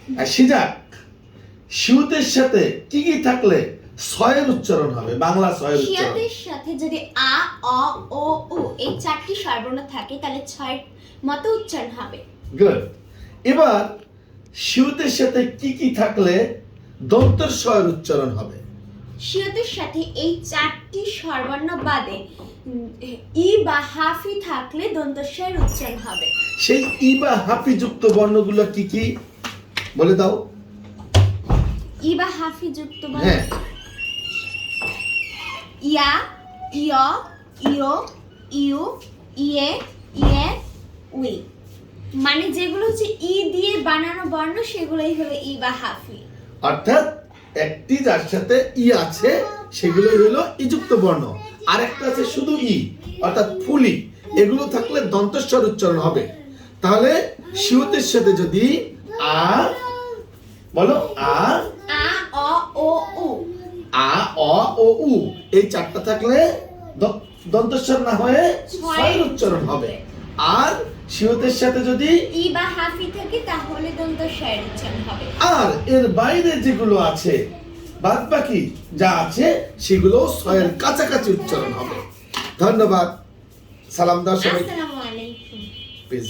আসি যাক, শিউতের সাথে কি কি থাকলে ছয়ের উচ্চারণ হবে, বাংলা ছয়ের উচ্চারণ? শিয়াতের সাথে যদি আ, অ, ও, উ এই চারটি স্বরবর্ণ থাকে তাহলে ছয়ের মতো উচ্চারণ হবে। গুড। এবার শিউতের সাথে কি কি থাকলে দন্তের ছয়ের উচ্চারণ হবে? শিয়াতের সাথে এই চারটি স্বরবর্ণ বাদে ই বা হাফি থাকলে দন্তস্বরের উচ্চারণ হবে। সেই ই বা হাফি যুক্ত বর্ণগুলো কি কি বলে দাও? ই বা হাফি যুক্ত বর্ণ হ্যাঁ, ইয়া, ইয়, ইও, ইউ, ইয়ে, ইয়ে, উই। মানে যেগুলো হচ্ছে ই দিয়ে বানানো বর্ণ সেগুলোই হলো ই বা হাফি। অর্থাৎ একটি যার সাথে ই আছে সেগুলো হলো ইযুক্ত বর্ণ, আর একটা আছে শুধু ই অর্থাৎ ফুলি। এগুলো থাকলে দন্তস্বর উচ্চারণ হবে। তাহলে শিউতের সাথে যদি আ বলো, আ, আ, অ, ও, উ, আ, অ ও উ এই চারটা থাকলে দন্তস্বর না হয়ে ছয়ের উচ্চারণ হবে। আর শিউতের সাথে যদি ই বা হাফি থাকে তাহলে দন্তস্বরের উচ্চারণ হবে। আর এর বাইরে যেগুলো আছে বাদ বাকি যা আছে সেগুলো ছয়ের কাছাকাছি উচ্চারণ হবে। ধন্যবাদ। সালাম দাও সবাই। আসসালামু আলাইকুম। পেজ